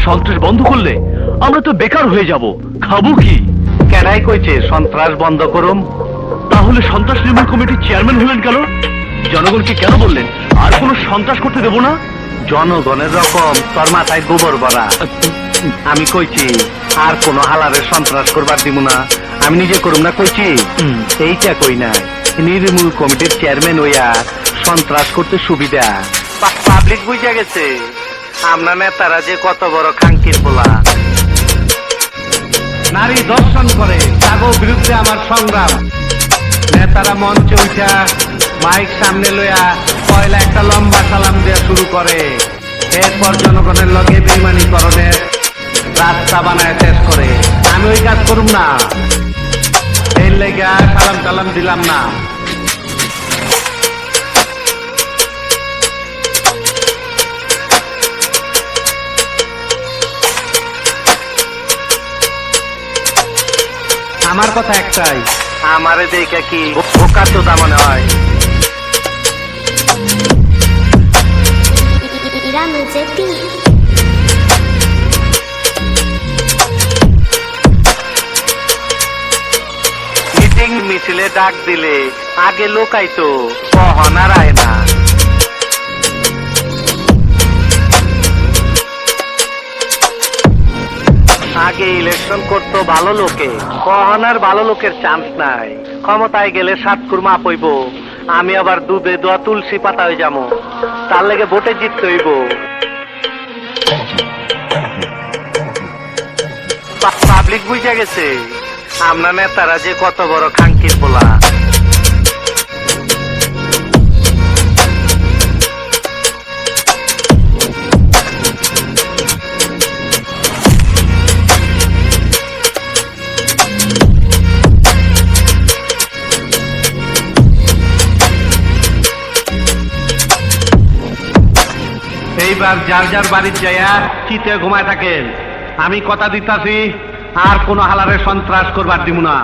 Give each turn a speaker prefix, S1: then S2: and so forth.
S1: সন্ত্রাস বন্ধ করলে আমরা তো বেকার হয়ে যাব, খাবো কি?
S2: কেনাই কইছে সন্ত্রাস বন্ধ করুম?
S1: তাহলে সন্ত্রাস নির্মূল কমিটির চেয়ারম্যান হলেন কেন? জনগণকে কেন বললেন আর কোনো সন্ত্রাস করতে দেব না?
S2: জনগণের রকম তোর মাথায় গোবর ভরা। আমি কইছি আর কোন হালারের সন্ত্রাস করবার দিব না, আমি নিজে করুম না কইছি। এইটা কই নাই, নির্মূল কমিটির চেয়ারম্যান হইয়া সন্ত্রাস করতে সুবিধা। পাবলিক বুঝা গেছে আমরা নেতারা যে কত বড় খাঙ্কির বলা। নারী দর্শন করে তাগো বিরুদ্ধে আমার সংগ্রাম। নেতারা মঞ্চে উঠা মাইক সামনে লইয়া পয়লা একটা লম্বা সালাম দেওয়া শুরু করে, এরপর জনগণের লগে বেইমানিকরণের রাস্তা বানায় শেষ করে। আমি ওই কাজ করুম না, এর লেগা সালাম টালাম দিলাম না। আমার কথা একটাই, আমারে দেখে কি বোকা চোদা মনে হয়? মিটিং মিছিলে ডাক দিলে আগে লোকাইতো, কখন আর আয় না। আগে ইলেকশন করতো ভালো লোকে, কখন আর ভালো লোকের চান্স নাই। ক্ষমতায় গেলে সাতকুর মাপ হইব, আমি আবার দুধে দোয়া তুলসী পাতা হয়ে যাবো, তার লেগে ভোটে জিততে হইব। পাবলিক বুঝা গেছে আমরা নেতারা যে কত বড় খাঙ্কির বলা। এইবার যার যার বাড়ির যাইয়া চিতে ঘুমায় থাকেন। আমি কথা দিতাছি আর কোন হালারে সন্ত্রাস করবার দিব না।